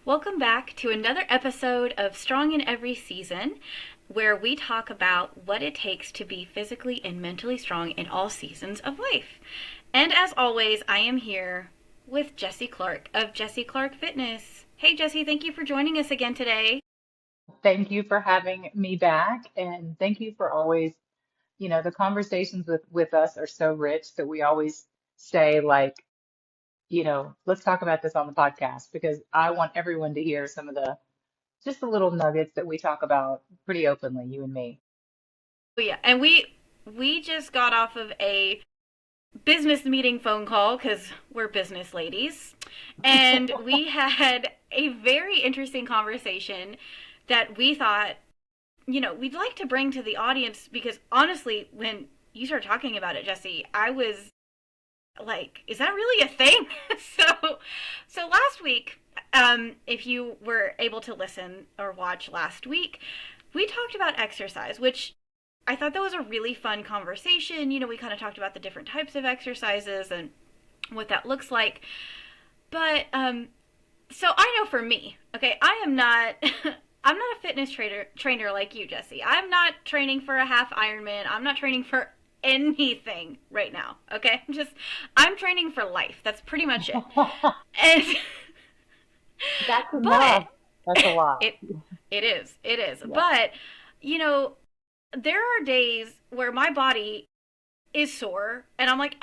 Welcome back to another episode of Strong in Every Season, where we talk about what it takes to be physically and mentally strong in all seasons of life. And as always, I am here with Jessie Clark of Jessie Clark Fitness. Hey, Jessie, thank you for joining us again today. Thank you for having me back, and thank you for always, the conversations with us are so rich that we always say like, let's talk about this on the podcast because I want everyone to hear some of the just the little nuggets that we talk about pretty openly, you and me. Oh yeah, and we just got off of a business meeting phone call because we're business ladies, and we had a very interesting conversation that we thought we'd like to bring to the audience because honestly, when you started talking about it, Jesse, I was like, is that really a thing? So last week, if you were able to listen or watch last week, we talked about exercise, which I thought that was a really fun conversation. We kind of talked about the different types of exercises and what that looks like. But so I know for me, okay, I am not I'm not a fitness trainer like you, Jesse. I'm not training for a half Ironman. I'm not training for anything right now. Okay? I'm training for life. That's pretty much it. And That's but enough. That's a lot. it it is. It is. Yeah. But you know, there are days where my body is sore and I'm like,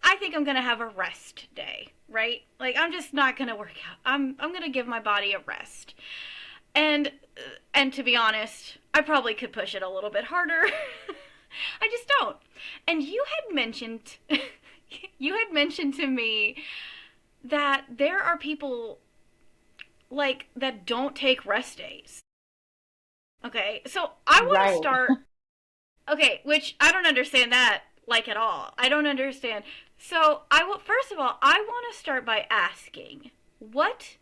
I think I'm gonna have a rest day, right? Like I'm just not gonna work out. I'm gonna give my body a rest. And and to be honest, I probably could push it a little bit harder. I just don't. And you had mentioned to me that there are people like that don't take rest days. Okay? So I want to Right. start. Okay, which I don't understand that like at all. I don't understand. So, I will first of all, I want to start by asking, what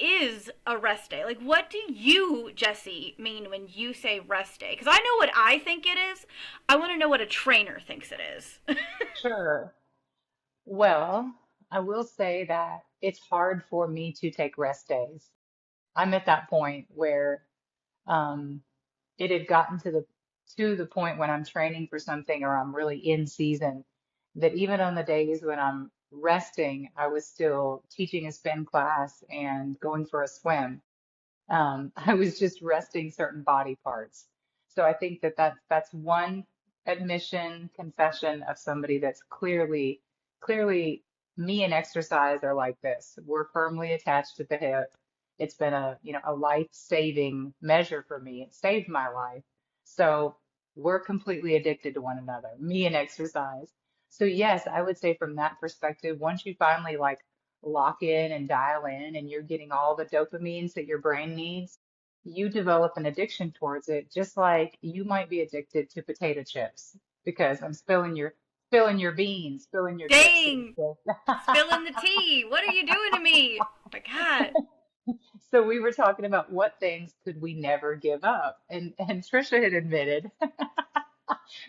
is a rest day? Like, what do you, Jesse, mean when you say rest day? Because I know what I think it is. I want to know what a trainer thinks it is. Sure. Well, I will say that it's hard for me to take rest days. I'm at that point where um, it had gotten to the point when I'm training for something or I'm really in season that even on the days when I'm resting, I was still teaching a spin class and going for a swim. I was just resting certain body parts. So I think that's one admission, confession of somebody that's clearly me and exercise are like this. We're firmly attached to the hip. It's been a life-saving measure for me. It saved my life. So we're completely addicted to one another, me and exercise. So yes, I would say from that perspective, once you finally like lock in and dial in and you're getting all the dopamines that your brain needs, you develop an addiction towards it, just like you might be addicted to potato chips because I'm spilling your beans, spilling your chips. Dang! Spilling the tea. What are you doing to me? Oh my God. So we were talking about what things could we never give up. And Trisha had admitted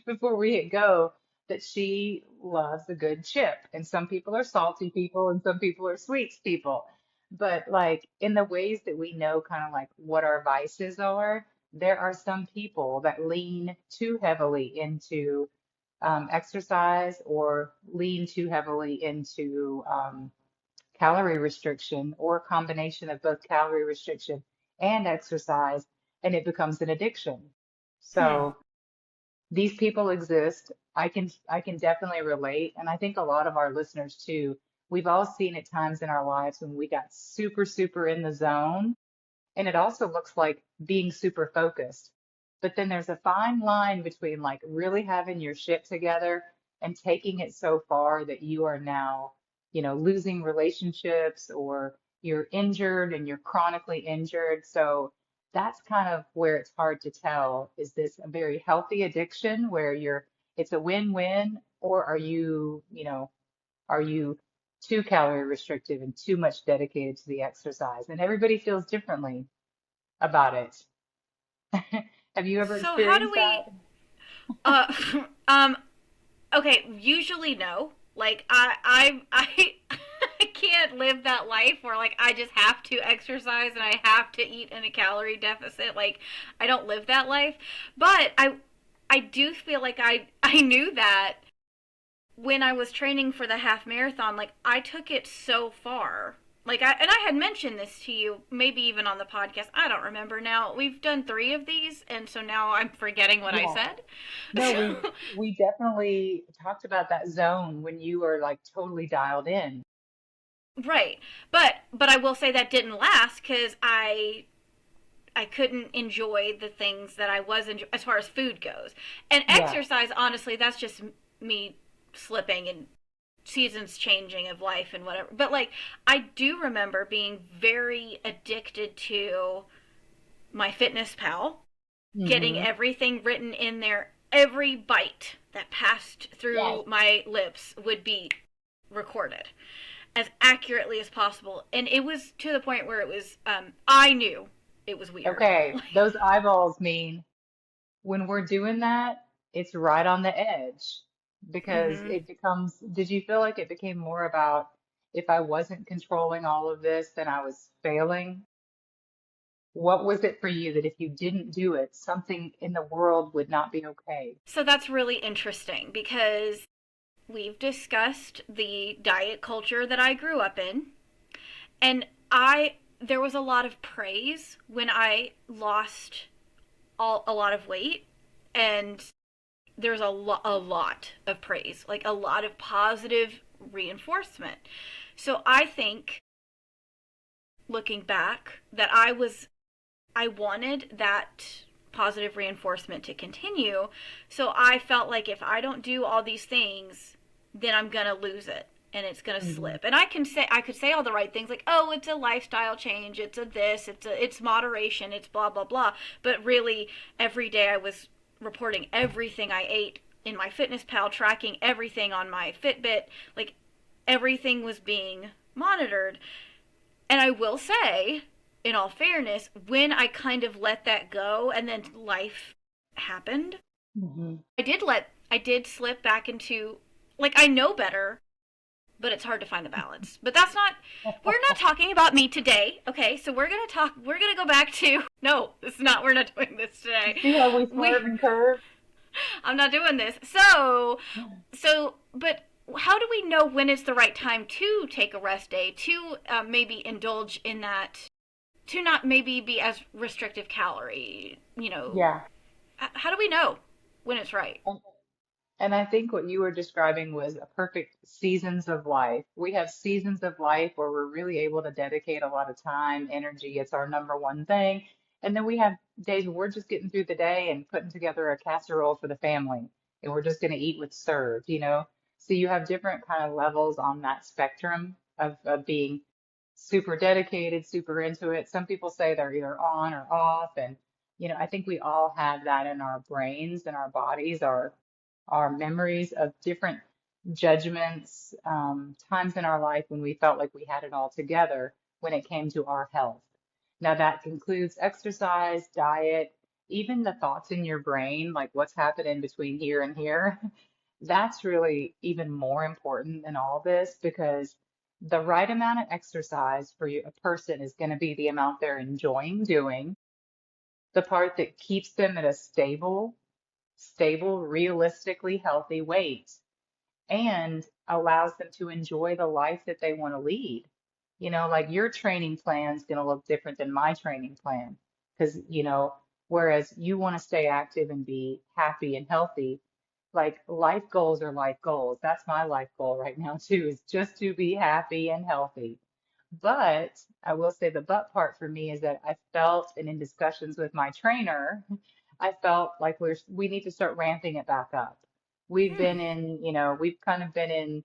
before we hit go that she loves a good chip. And some people are salty people and some people are sweets people. But like in the ways that we know kind of like what our vices are, there are some people that lean too heavily into exercise or lean too heavily into calorie restriction or a combination of both calorie restriction and exercise, and it becomes an addiction. Hmm. So these people exist. I can definitely relate, and I think a lot of our listeners too. We've all seen at times in our lives when we got super in the zone, and it also looks like being super focused. But then there's a fine line between like really having your shit together and taking it so far that you are now, losing relationships or you're injured and you're chronically injured. So that's kind of where it's hard to tell. Is this a very healthy addiction where it's a win-win, or are you too calorie restrictive and too much dedicated to the exercise? And everybody feels differently about it. Have you ever So how do experienced that? we uh um okay, usually no. Like I can't live that life where like I just have to exercise and I have to eat in a calorie deficit. Like I don't live that life. But I do feel like I knew that when I was training for the half marathon, like I took it so far. I had mentioned this to you, maybe even on the podcast. I don't remember now. We've done 3 of these, and so now I'm forgetting what I Yeah. said. No, we So, we definitely talked about that zone when you were like totally dialed in. right, but I will say that didn't last because I couldn't enjoy the things that I was as far as food goes, and Yeah. exercise. Honestly, that's just me slipping and seasons changing of life and whatever. But like I do remember being very addicted to my fitness pal, getting Hmm. everything written in there. Every bite that passed Yes. through my lips would be recorded as accurately as possible. And it was to the point where it was, I knew it was weird. Okay. Those eyeballs mean when we're doing that, it's right on the edge because Mm-hmm. it becomes, did you feel like it became more about if I wasn't controlling all of this, then I was failing? What was it for you that if you didn't do it, something in the world would not be okay? So that's really interesting because we've discussed the diet culture that I grew up in. And there was a lot of praise when I lost a lot of weight, and there's a lot of praise, like a lot of positive reinforcement. So I think, looking back, that I wanted that positive reinforcement to continue. So I felt like if I don't do all these things, then I'm going to lose it and it's going to Hmm. slip. And I could say all the right things like, "Oh, it's a lifestyle change, it's a this, it's moderation, it's blah blah blah." But really every day I was reporting everything I ate in my fitness pal, tracking everything on my Fitbit, like everything was being monitored. And I will say, in all fairness, when I kind of let that go and then life happened, Hmm. I did slip back into, like, I know better, but it's hard to find the balance. But we're not talking about me today. Okay, so we're gonna go back to, no, this is not, we're not doing this today. See how we swerve We, and curve? I'm not doing this. But how do we know when it's the right time to take a rest day, to maybe indulge in that, to not maybe be as restrictive calorie, Yeah. how do we know when it's right? And I think what you were describing was a perfect seasons of life. We have seasons of life where we're really able to dedicate a lot of time, energy. It's our number one thing. And then we have days where we're just getting through the day and putting together a casserole for the family. And we're just going to eat what's served, you know? So you have different kind of levels on that spectrum of being super dedicated, super into it. Some people say they're either on or off. And, I think we all have that in our brains and our bodies, our memories of different judgments, times in our life when we felt like we had it all together when it came to our health. Now, that includes exercise, diet, even the thoughts in your brain, like what's happening between here and here. That's really even more important than all this because the right amount of exercise for you, a person is going to be the amount they're enjoying doing, the part that keeps them at a stable, realistically healthy weight and allows them to enjoy the life that they want to lead. Like your training plan is going to look different than my training plan because, whereas you want to stay active and be happy and healthy, like life goals are life goals. That's my life goal right now too, is just to be happy and healthy. But I will say the but part for me is that I felt, and in discussions with my trainer, I felt like we need to start ramping it back up. Hmm. We've kind of been in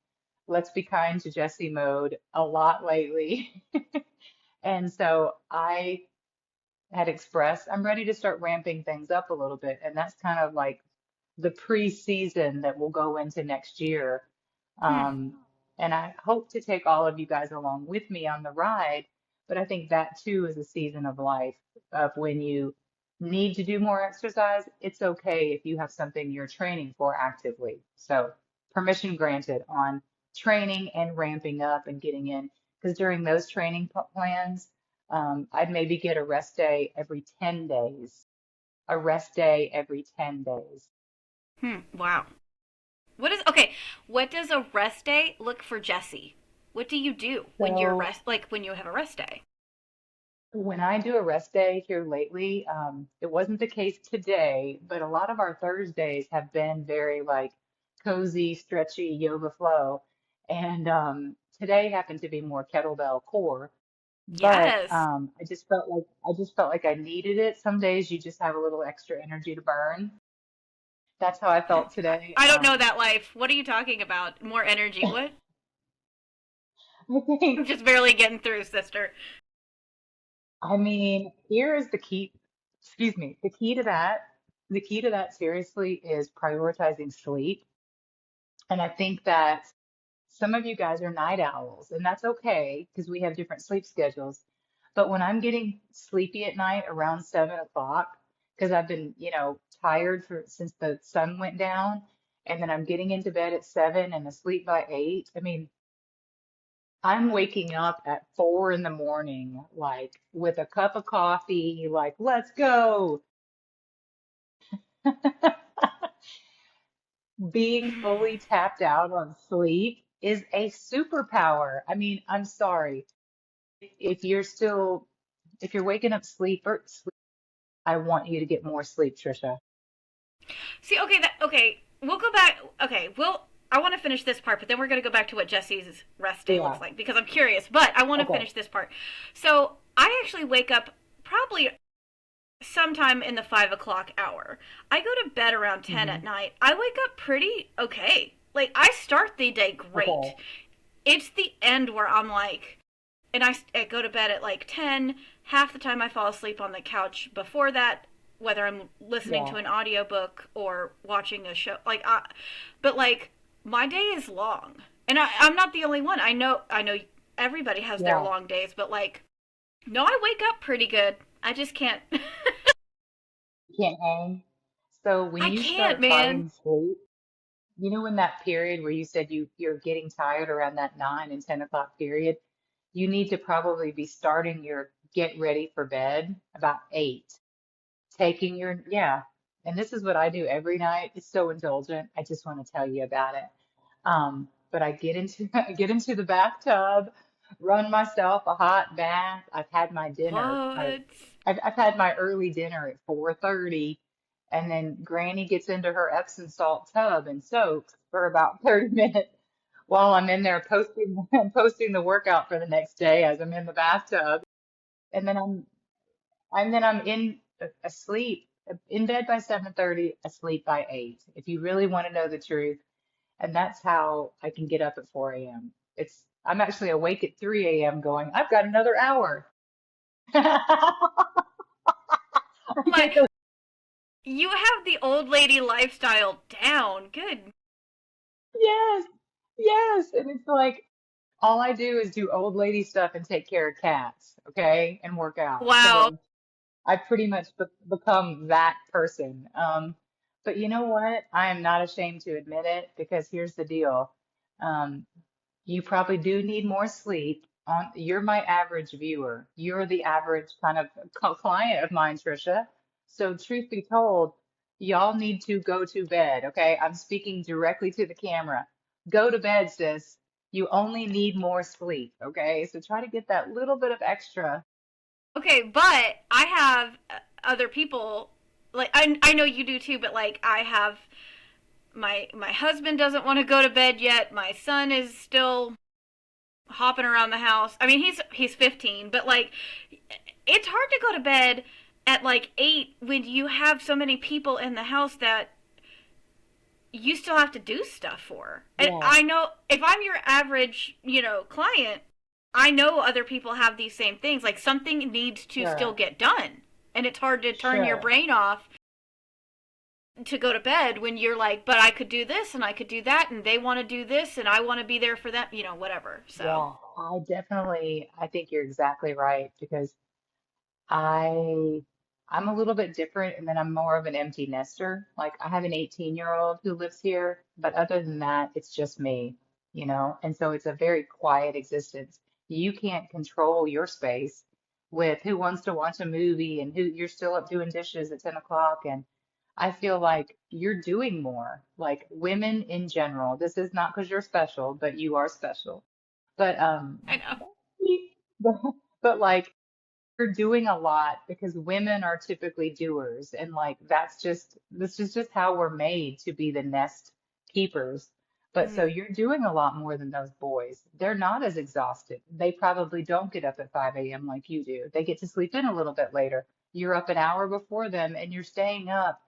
let's be kind to Jesse mode a lot lately. And so I had expressed I'm ready to start ramping things up a little bit. And that's kind of like the pre-season that will go into next year. Hmm. Um, and I hope to take all of you guys along with me on the ride. But I think that too is a season of life of when you need to do more exercise. It's okay if you have something you're training for actively. So permission granted on training and ramping up and getting in. Because during those training plans, I'd maybe get a rest day every 10 days, a rest day every 10 days. Wow. What is okay? What does a rest day look for Jesse? What do you do when you're So rest like when you have a rest day? when I do a rest day here lately, it wasn't the case today, but a lot of our Thursdays have been very like cozy, stretchy yoga flow. And today happened to be more kettlebell core. But Yes. I just felt like I needed it. Some days you just have a little extra energy to burn. That's how I felt today. I don't know that life. What are you talking about? More energy. What? I I'm think, just barely getting through, sister. I mean, here is the key, excuse me, the key to that seriously is prioritizing sleep. And I think that some of you guys are night owls, and that's okay because we have different sleep schedules. But when I'm getting sleepy at night around 7 o'clock, because I've been, tired since the sun went down, and then I'm getting into bed at 7 and asleep by 8. I mean, I'm waking up at 4 in the morning, like with a cup of coffee, like, let's go. Being fully tapped out on sleep is a superpower. I mean, I'm sorry. If you're still, if you're waking up sleep, I want you to get more sleep, Trisha. See, okay, okay, we'll go back. Okay, I want to finish this part, but then we're going to go back to what Jesse's rest day looks Yeah. like because I'm curious. But I want to Okay. finish this part. So I actually wake up probably sometime in the 5 o'clock hour. I go to bed around 10 Hmm. at night. I wake up pretty okay. Like I start the day great. Okay. It's the end where I'm like, and I go to bed at like 10. Half the time I fall asleep on the couch before that, whether I'm listening Yeah. to an audiobook or watching a show. But like my day is long, and I'm not the only one. I know everybody has their Yeah. long days, but like no, I wake up pretty good. I just can't. You can't hang. So when I you can't, start man. fighting sleep, in that period where you said you're getting tired around that 9 and 10 o'clock period, you need to probably be starting your get ready for bed about 8. Taking your, yeah. And this is what I do every night. It's so indulgent. I just want to tell you about it. But I get into I get into the bathtub, run myself a hot bath. I've had my dinner. What? I've had my early dinner at 4:30, and then Granny gets into her Epsom salt tub and soaks for about 30 minutes while I'm in there posting the workout for the next day as I'm in the bathtub. And then I'm asleep in bed by 7:30, asleep by 8. If you really want to know the truth, and that's how I can get up at 4 a.m. I'm actually awake at 3 a.m. going, I've got another hour. Oh my, you have the old lady lifestyle down. Good. Yes, yes. And it's like all I do is do old lady stuff and take care of cats, okay, and work out. Wow. So I've pretty much become that person. But you know what? I am not ashamed to admit it because here's the deal. Um, you probably do need more sleep. You're my average viewer. You're the average kind of client of mine, Trisha. So truth be told, y'all need to go to bed, okay? I'm speaking directly to the camera. Go to bed, sis. You only need more sleep, okay? So try to get that little bit of extra. Okay, but I have other people like I know you do too, but like I have my husband doesn't want to go to bed yet. My son is still hopping around the house. I mean, he's 15, but like it's hard to go to bed at like 8 when you have so many people in the house that you still have to do stuff for. And Yeah, I know if I'm your average, client, I know other people have these same things. Like something needs to still sure, get done. And it's hard to turn your sure. brain off to go to bed when you're like, but I could do this and I could do that and they want to do this and I want to be there for them, whatever. So, Yeah, I think you're exactly right because I I'm a little bit different and then I'm more of an empty nester. Like I have an 18-year-old who lives here, but other than that, it's just me. And so it's a very quiet existence. You can't control your space with who wants to watch a movie and who you're still up doing dishes at 10 o'clock. And I feel like you're doing more. Like women in general, this is not because you're special, but you are special. But I know. but, but like you're doing a lot because women are typically doers, and like this is just how we're made to be the nest keepers. But so Mm. you're doing a lot more than those boys. They're not as exhausted. They probably don't get up at 5 a.m. like you do. They get to sleep in a little bit later. You're up an hour before them and you're staying up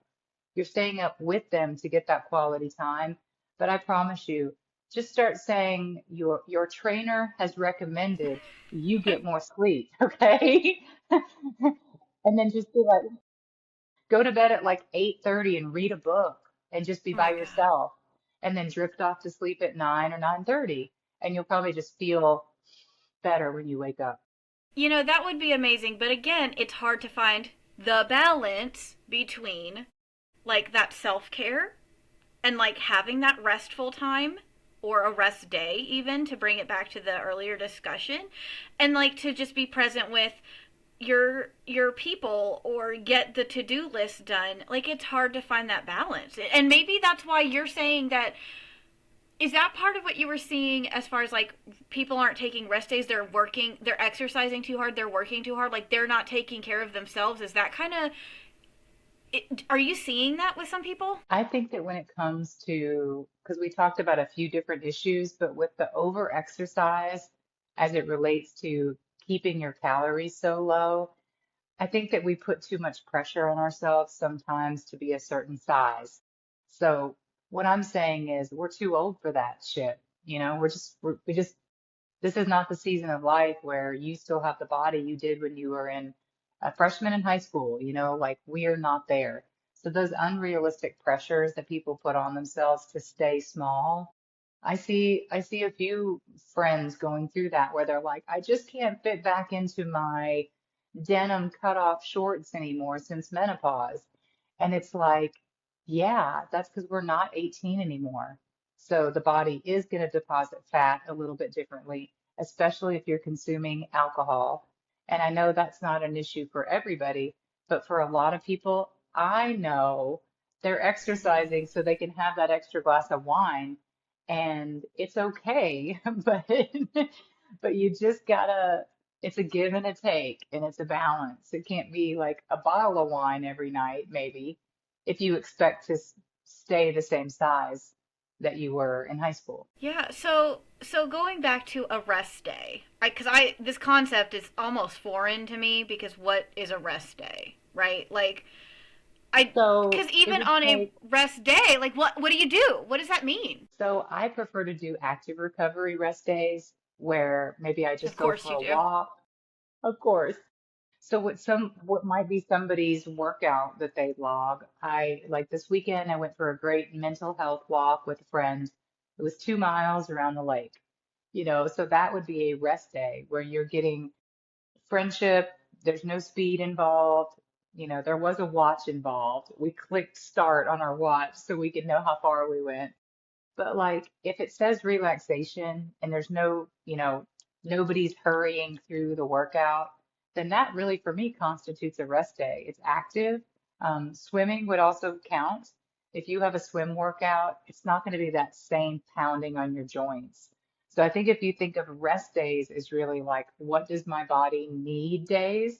with them to get that quality time. But I promise you, just start saying your trainer has recommended you get more sleep, okay? And then just be like, go to bed at like 8:30 and read a book and just be Oh by my God. yourself. And then drift off to sleep at 9 or 9:30. And you'll probably just feel better when you wake up. That would be amazing, but again, it's hard to find the balance between like that self-care and like having that restful time or a rest day, even to bring it back to the earlier discussion, and like to just be present with your people or get the to-do list done. Like it's hard to find that balance, and maybe that's why you're saying that. Is that part of what you were seeing as far as like people aren't taking rest days? They're working, they're exercising too hard, they're working too hard, like they're not taking care of themselves. Is that kind of, are you seeing that with some people? I think that when it comes to, because we talked about a few different issues, but with the over exercise as it relates to keeping your calories so low, I think that we put too much pressure on ourselves sometimes to be a certain size. So what I'm saying is we're too old for that shit. We just, this is not the season of life where you still have the body you did when you were in a freshman in high school, like we are not there. So those unrealistic pressures that people put on themselves to stay small, I see a few friends going through that where they're like, I just can't fit back into my denim cutoff shorts anymore since menopause. And it's like, yeah, that's because we're not 18 anymore. So the body is going to deposit fat a little bit differently, especially if you're consuming alcohol. And I know that's not an issue for everybody, but for a lot of people, I know they're Mm-hmm. exercising so they can have that extra glass of wine, and it's okay, but you just gotta, it's a give and a take, and it's a balance. It can't be like a bottle of wine every night, maybe, if you expect to stay the same size that you were in high school. Yeah, so going back to a rest day, because I this concept is almost foreign to me because what is a rest day, right? Like I So because it even would on a take, rest day, like what do you do? What does that mean? so I prefer to do active recovery rest days where maybe I Of just go course for you a do. walk. Of course. So what might be somebody's workout that they log, I like this weekend I went for a great mental health walk with a friend. It was 2 miles around the lake. So that would be a rest day where you're getting friendship, there's no speed involved. There was a watch involved. We clicked start on our watch so we could know how far we went. But like if it says relaxation and there's nobody's hurrying through the workout, then that really for me constitutes a rest day. It's active. Swimming would also count. If you have a swim workout, it's not going to be that same pounding on your joints. So I think if you think of rest days as really like, what does my body need days?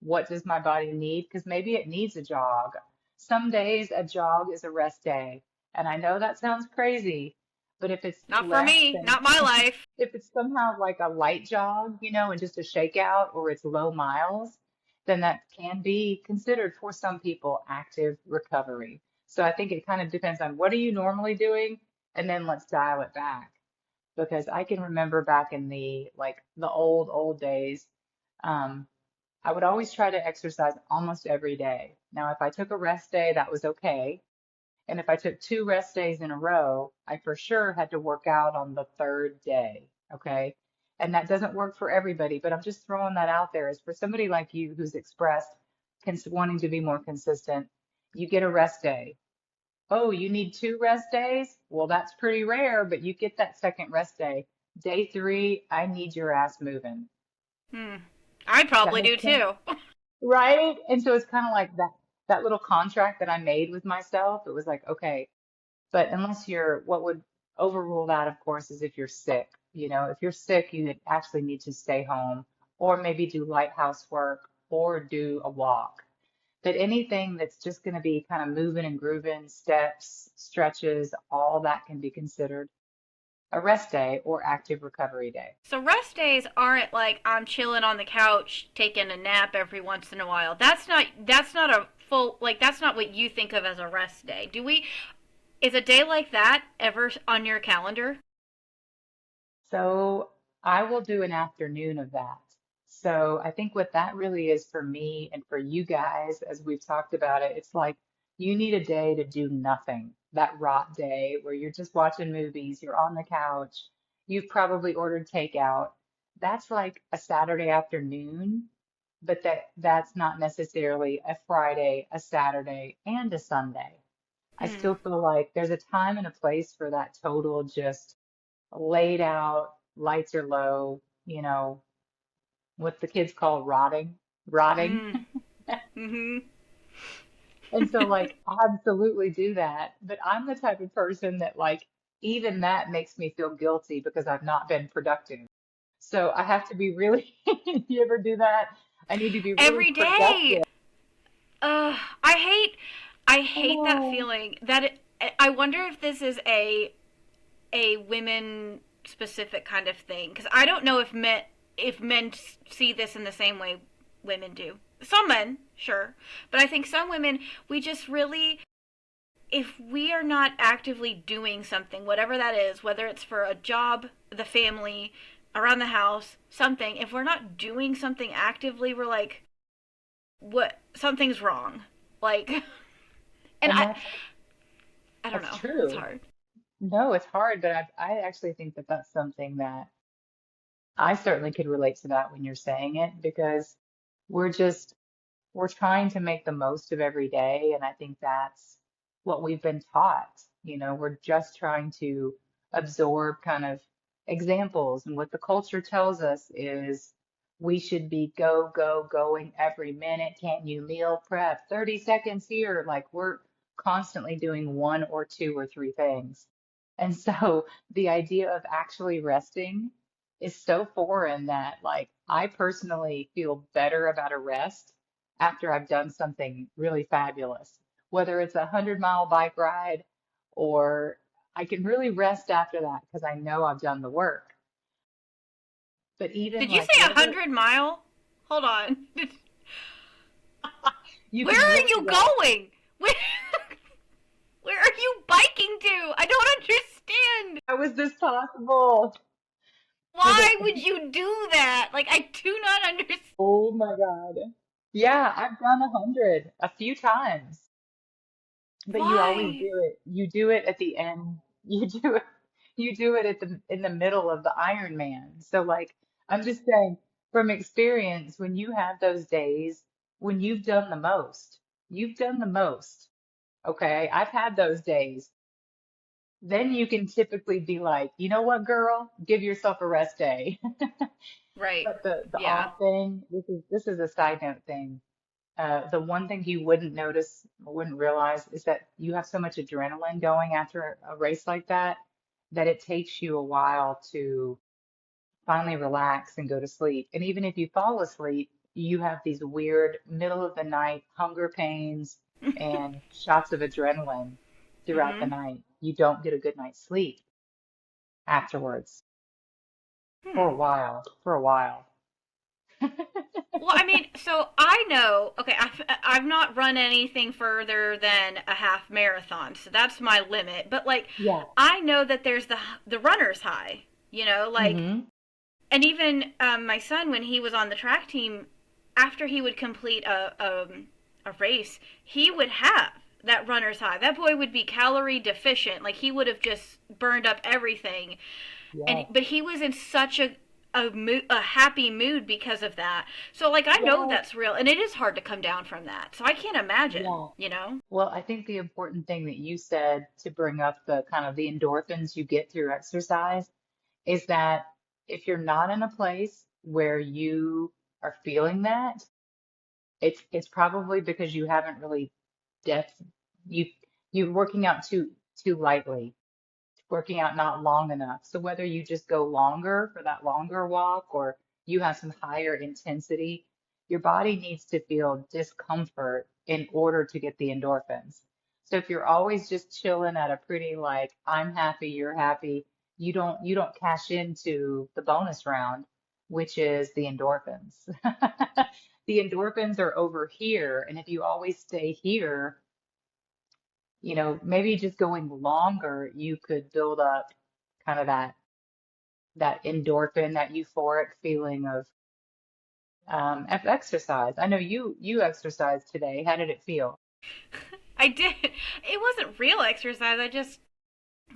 What does my body need? Because maybe it needs a jog. Some days a jog is a rest day. And I know that sounds crazy, but if it's Not for less me, than, not my life. if it's somehow like a light jog, and just a shakeout or it's low miles, then that can be considered for some people active recovery. So I think it kind of depends on what are you normally doing, and then let's dial it back. Because I can remember back in the old days, um, I would always try to exercise almost every day. Now, if I took a rest day, that was okay. And if I took 2 rest days in a row, I for sure had to work out on the third day. Okay. And that doesn't work for everybody, but I'm just throwing that out there as for somebody like you who's expressed wanting to be more consistent, you get a rest day. Oh, you need 2 rest days? Well, that's pretty rare, but you get that second rest day. Day three, I need your ass moving. Hmm. I That probably do makes sense, too. right? And so it's kind of like that little contract that I made with myself. It was like, okay, but unless you're, what would overrule that, of course, is if you're sick. You know, if you're sick, you actually need to stay home or maybe do light housework or do a walk. But anything that's just going to be kind of moving and grooving, steps, stretches, all that can be considered a rest day or active recovery day. So rest days aren't like I'm chilling on the couch taking a nap every once in a while. That's not a full like that's not what you think of as a rest day. Do we is a day like that ever on your calendar? So I will do an afternoon of that. So I think what that really is for me and for you guys, as we've talked about it, it's like you need a day to do nothing. That rot day where you're just watching movies, you're on the couch, you've probably ordered takeout. That's like a Saturday afternoon, but that's not necessarily a Friday, a Saturday, and a Sunday. I Hmm. still feel like there's a time and a place for that total just laid out, lights are low, what the kids call rotting. Mm. Mhm. And so like absolutely do that. But I'm the type of person that like even that makes me feel guilty because I've not been productive. So I have to be really, you ever do that? I need to be really Every day. productive. I hate that Oh, feeling. I wonder if this is a women specific kind of thing because I don't know if men see this in the same way women do. Some men, sure, but I think some women we just really if we are not actively doing something, whatever that is, whether it's for a job, the family, around the house, something, if we're not doing something actively, we're like, what? Something's wrong. Like, and and I, that's I don't that's know. It's true. hard. No, it's hard, but I actually think that that's something that I certainly could relate to that when you're saying it because we're just we're trying to make the most of every day, and I think that's what we've been taught. We're just trying to absorb kind of examples, and what the culture tells us is we should be go, go, going every minute. Can't you meal prep? 30 seconds here. Like we're constantly doing one or two or three things. And so the idea of actually resting is so foreign that like I personally feel better about a rest after I've done something really fabulous, whether it's 100-mile bike ride or I can really rest after that because I know I've done the work. But even Did you like say a whether 100 mile? Hold on. you Where can are really you rest. going? Where, where are you biking to? I don't understand. How is this possible? For the Why would you do that? Like, I do not understand. Oh my God. Yeah, I've done 100 a few times, but you always Why? do it. You do it at the end. You do it at the in the middle of the Iron Man. So like I'm just saying from experience, when you have those days when you've done the most. Okay, I've had those days. Then you can typically be like, you know what, girl, give yourself a rest day. Right. But the Yeah. odd thing, this is a side note thing. The one thing you wouldn't notice or wouldn't realize is that you have so much adrenaline going after a race like that that it takes you a while to finally relax and go to sleep. And even if you fall asleep, you have these weird middle of the night hunger pains and shots of adrenaline throughout the Mhm. night. You don't get a good night's sleep afterwards for a Hmm. while, for a while. Well, I mean, so I know. Okay, I've not run anything further than a half marathon, so that's my limit. But like, Yeah. I know that there's the runner's high. Like, Hmm. and even my son when he was on the track team, after he would complete a race, he would have that runner's high. That boy would be calorie deficient. Like he would have just burned up everything. And Yes. but he was in such a happy mood because of that. So like I know Yes. that's real and it is hard to come down from that. So I can't imagine, Yeah. you know? Well, I think the important thing that you said to bring up the kind of the endorphins you get through exercise is that if you're not in a place where you are feeling that, it's probably because you haven't really depth you you're working out too lightly, working out not long enough. So whether you just go longer for that longer walk or you have some higher intensity, your body needs to feel discomfort in order to get the endorphins. So if you're always just chilling at a pretty like I'm happy, you're happy, you don't cash into the bonus round, which is the endorphins. The endorphins are over here, and if you always stay here, maybe just going longer, you could build up kind of that endorphin, that euphoric feeling of exercise. I know you exercised today. How did it feel? I did. It wasn't real exercise. I just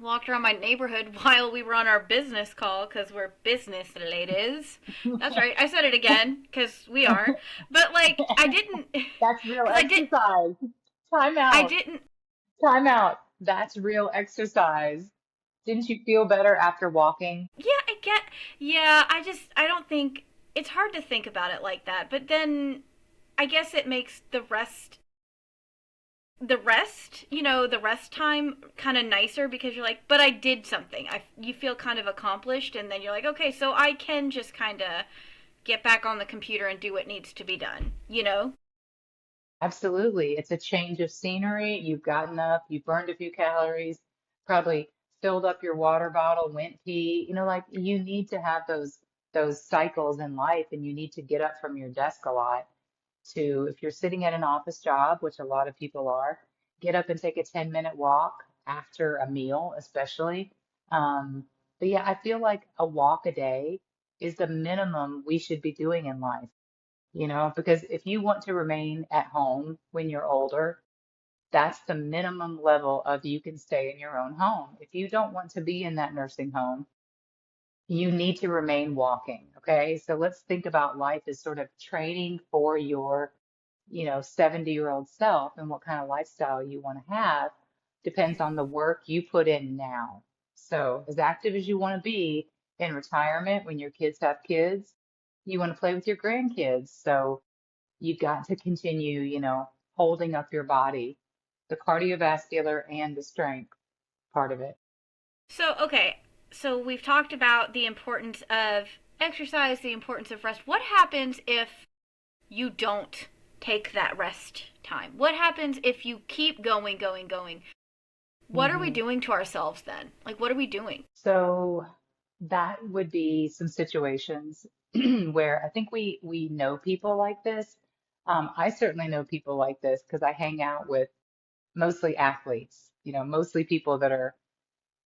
walked around my neighborhood while we were on our business call because we're business ladies. That's right. I said it again because we are. But like, I didn't, That's real because exercise. Time I out. didn't. Time out. That's real exercise. Didn't you feel better after walking? Yeah, I get. Yeah, I don't think it's hard to think about it like that. But then, I guess it makes the rest time kind of nicer because you're like, but I did something. You feel kind of accomplished, and then you're like, okay, so I can just kind of get back on the computer and do what needs to be done, you know? Absolutely. It's a change of scenery. You've gotten up, you burned a few calories, probably filled up your water bottle, went pee. Like you need to have those cycles in life, and you need to get up from your desk a lot to, if you're sitting at an office job, which a lot of people are, get up and take a 10-minute walk after a meal, especially. Um, but yeah, I feel like a walk a day is the minimum we should be doing in life, because if you want to remain at home when you're older, that's the minimum level of you can stay in your own home. If you don't want to be in that nursing home, you need to remain walking. Okay. So let's think about life as sort of training for your, 70-year-old self, and what kind of lifestyle you want to have depends on the work you put in now. So as active as you want to be in retirement, when your kids have kids, you want to play with your grandkids. So you've got to continue, holding up your body, the cardiovascular and the strength part of it. So, okay, so we've talked about the importance of exercise, the importance of rest. What happens if you don't take that rest time? What happens if you keep going, going, going? What are we hmm doing to ourselves then? Like, what are we doing? So that would be some situations where I think we know people like this. I certainly know people like this because I hang out with mostly athletes, mostly people that are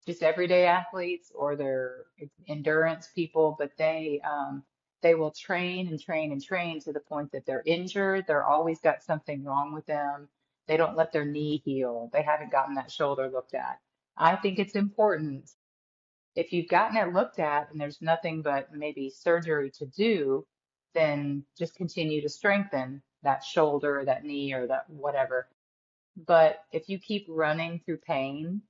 just everyday athletes, or they're endurance people, but they will train and train and train to the point that they're injured. They're always got something wrong with them. They don't let their knee heal. They haven't gotten that shoulder looked at. I think it's important, if you've gotten it looked at and there's nothing but maybe surgery to do, then just continue to strengthen that shoulder, that knee, or that whatever. But if you keep running through pain,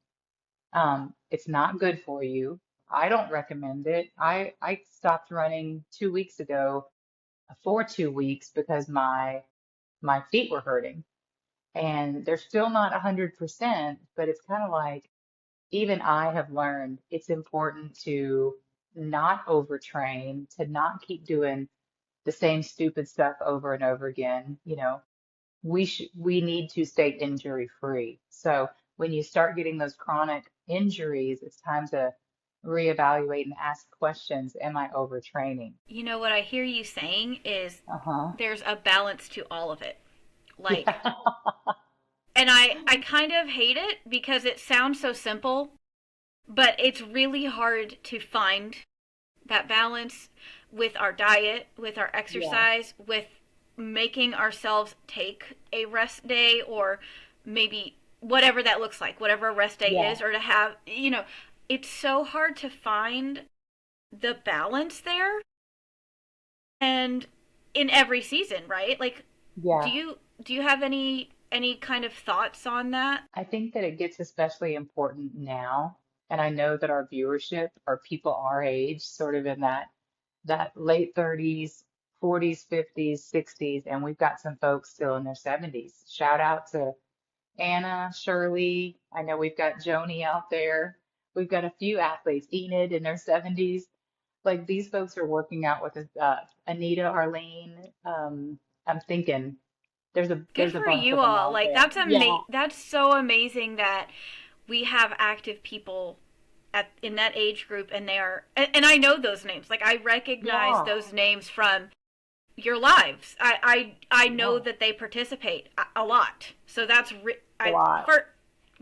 it's not good for you. I don't recommend it. I stopped running 2 weeks ago for 2 weeks because my feet were hurting, and they're still not 100%, but it's kind of like even I have learned it's important to not overtrain, to not keep doing the same stupid stuff over and over again. We need to stay injury free. So when you start getting those chronic injuries, it's time to reevaluate and ask questions. Am I overtraining? You know, what I hear you saying is Uh-huh. there's a balance to all of it. Like, Yeah. and I kind of hate it because it sounds so simple, but it's really hard to find that balance with our diet, with our Yeah. exercise, with making ourselves take a rest day, or maybe whatever that looks like, whatever a rest day Yeah. is, or to have, it's so hard to find the balance there, and in every season, right? Like, do Yeah. you do you have any kind of thoughts on that? I think that it gets especially important now. And I know that our viewership are people our age, sort of in that late 30s, 40s, 50s, 60s, and we've got some folks still in their 70s. Shout out to Anna, Shirley. I know we've got Joni out there. We've got a few athletes, Enid in their 70s. Like these folks are working out with Anita, Arlene. I'm thinking Good there's a for bunch you of them all. out Like there. Yeah, that's so amazing that we have active people at in that age group, and they are and I know those names. Like I recognize yeah, those names from your lives. I know yeah, that they participate a lot. So that's a I lot. for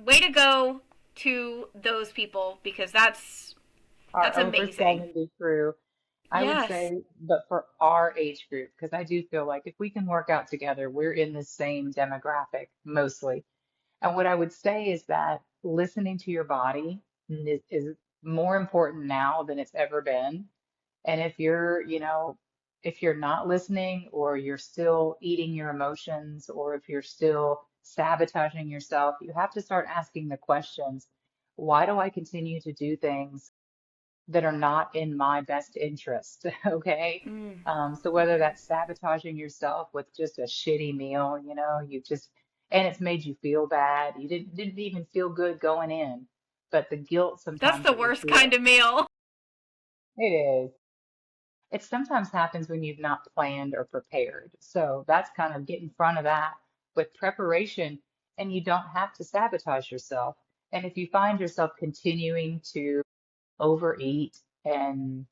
way to go to those people, because Our that's over amazing. 70 crew, I would Yes. say, but for our age group, because I do feel like if we can work out together, we're in the same demographic mostly. And what I would say is that listening to your body is more important now than it's ever been. And if if you're not listening, or you're still eating your emotions, or if you're still sabotaging yourself, you have to start asking the questions. Why do I continue to do things that are not in my best interest? Okay. Mm. So whether that's sabotaging yourself with just a shitty meal, and it's made you feel bad. You didn't even feel good going in, but the guilt That's sometimes the that we worst kind feel, of meal. it is. It sometimes happens when you've not planned or prepared. So that's kind of get in front of that with preparation, and you don't have to sabotage yourself. And if you find yourself continuing to overeat and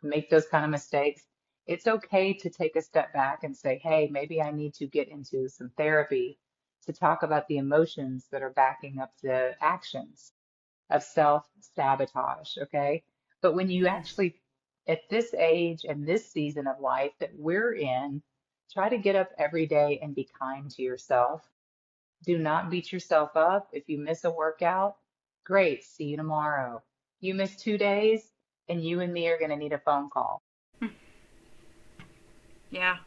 make those kind of mistakes, it's okay to take a step back and say, hey, maybe I need to get into some therapy to talk about the emotions that are backing up the actions of self-sabotage, okay? But when you Mm. actually, at this age and this season of life that we're in, try to get up every day and be kind to yourself. Do not beat yourself up. If you miss a workout, great, see you tomorrow. You miss 2 days, and you and me are going to need a phone call. Yeah.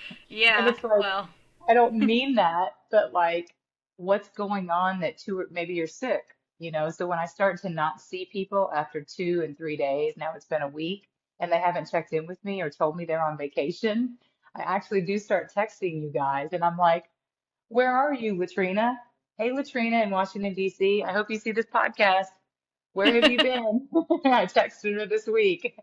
And Yeah. it's like, Well, I don't mean that, but like, what's going on that maybe you're sick, So when I start to not see people after 2 and 3 days, now it's been a week, and they haven't checked in with me or told me they're on vacation, I actually do start texting you guys, and I'm like, where are you, Latrina? Hey, Latrina in Washington, D.C. I hope you see this podcast. Where have you been? I texted her this week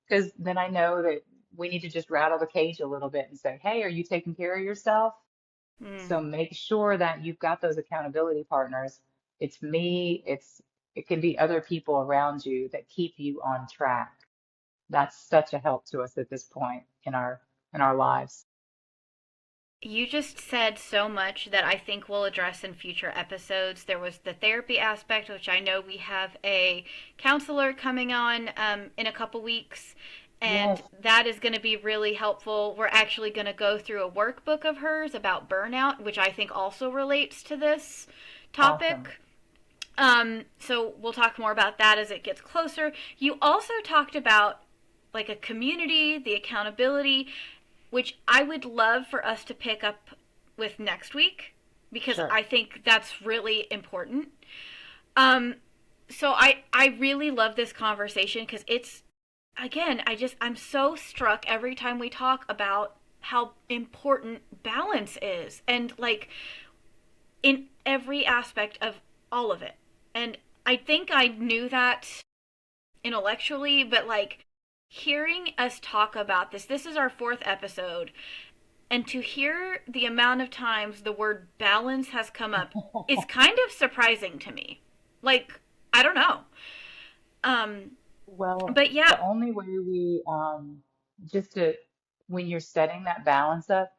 because then I know that we need to just rattle the cage a little bit and say, hey, are you taking care of yourself? mm. So make sure that you've got those accountability partners. It's me, it can be other people around you that keep you on track. That's such a help to us at this point in our lives. You just said so much that I think we'll address in future episodes. There was the therapy aspect, which I know we have a counselor coming on in a couple weeks, and Yes, that is going to be really helpful. We're actually going to go through a workbook of hers about burnout, which I think also relates to this awesome. topic. So we'll talk more about that as it gets closer. You also talked about like a community, the accountability, which I would love for us to pick up with next week, because Sure. I think that's really important. Um, so I really love this conversation, because it's, again, I'm so struck every time we talk about how important balance is, and like in every aspect of all of it. And I think I knew that intellectually, but like hearing us talk about this is our fourth episode, and to hear the amount of times the word balance has come up is kind of surprising to me. Like, I don't know. Um, Well, but yeah. the only way just to, when you're setting that balance up,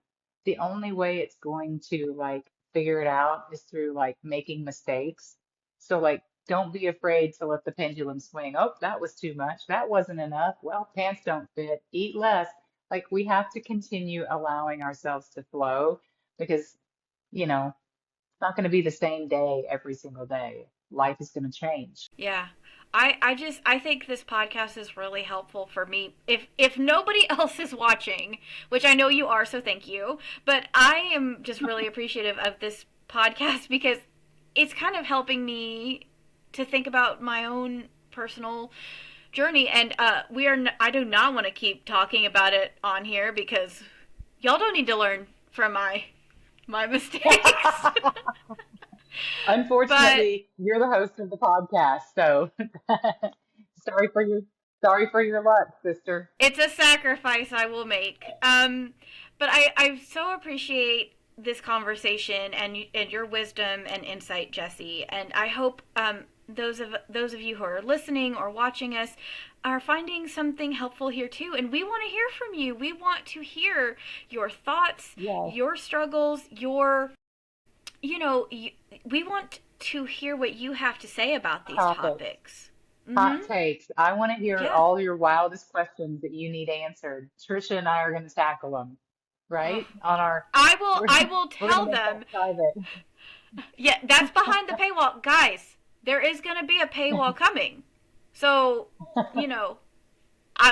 the only way it's going to like figure it out is through like making mistakes. So like, don't be afraid to let the pendulum swing. Oh, that was too much. That wasn't enough. Well, pants don't fit. Eat less. Like we have to continue allowing ourselves to flow because, it's not going to be the same day every single day. Life is going to change. Yeah. I think this podcast is really helpful for me. If nobody else is watching, which I know you are, so thank you, but I am just really appreciative of this podcast, because it's kind of helping me to think about my own personal journey. And I do not want to keep talking about it on here because y'all don't need to learn from my mistakes. But Unfortunately, you're the host of the podcast, so sorry for your sorry for your luck, sister. it's a sacrifice I will make. But I so appreciate this conversation and your wisdom and insight, Jesse. And I hope those of you who are listening or watching us are finding something helpful here too. And we want to hear from you. We want to hear your thoughts, Yes, your struggles, we want to hear what you have to say about these topics, topics. hot Mm-hmm. takes. I want to hear Yeah. all your wildest questions that you need answered. Trisha and I are going to tackle them, Oh, right? On our, I will. we're I will we're going to tell make them. that private. Yeah, that's behind the paywall, guys. There is going to be a paywall coming, so you know,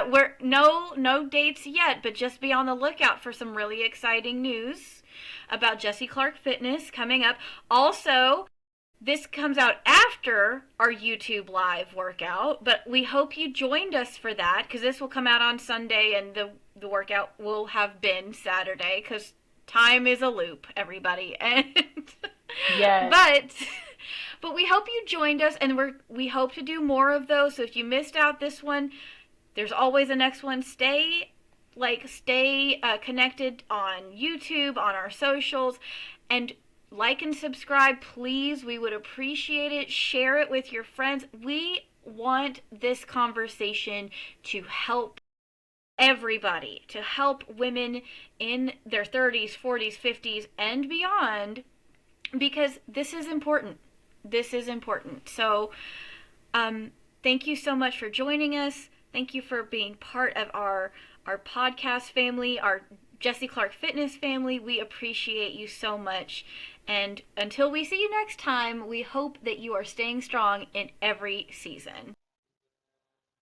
we're no dates yet, but just be on the lookout for some really exciting news about Jesse Clark Fitness coming up. Also, this comes out after our YouTube live workout, but we hope you joined us for that because this will come out on Sunday and the workout will have been Saturday because time is a loop, everybody. And Yes. but but we hope you joined us and we hope to do more of those. So if you missed out this one, there's always a next one. Stay connected on YouTube, on our socials, and like and subscribe, please. We would appreciate it. Share it with your friends. We want this conversation to help everybody, to help women in their 30s, 40s, 50s, and beyond, because this is important. This is important. So, thank you so much for joining us. Thank you for being part of our podcast family, our Jesse Clark Fitness family. We appreciate you so much. And until we see you next time, we hope that you are staying strong in every season.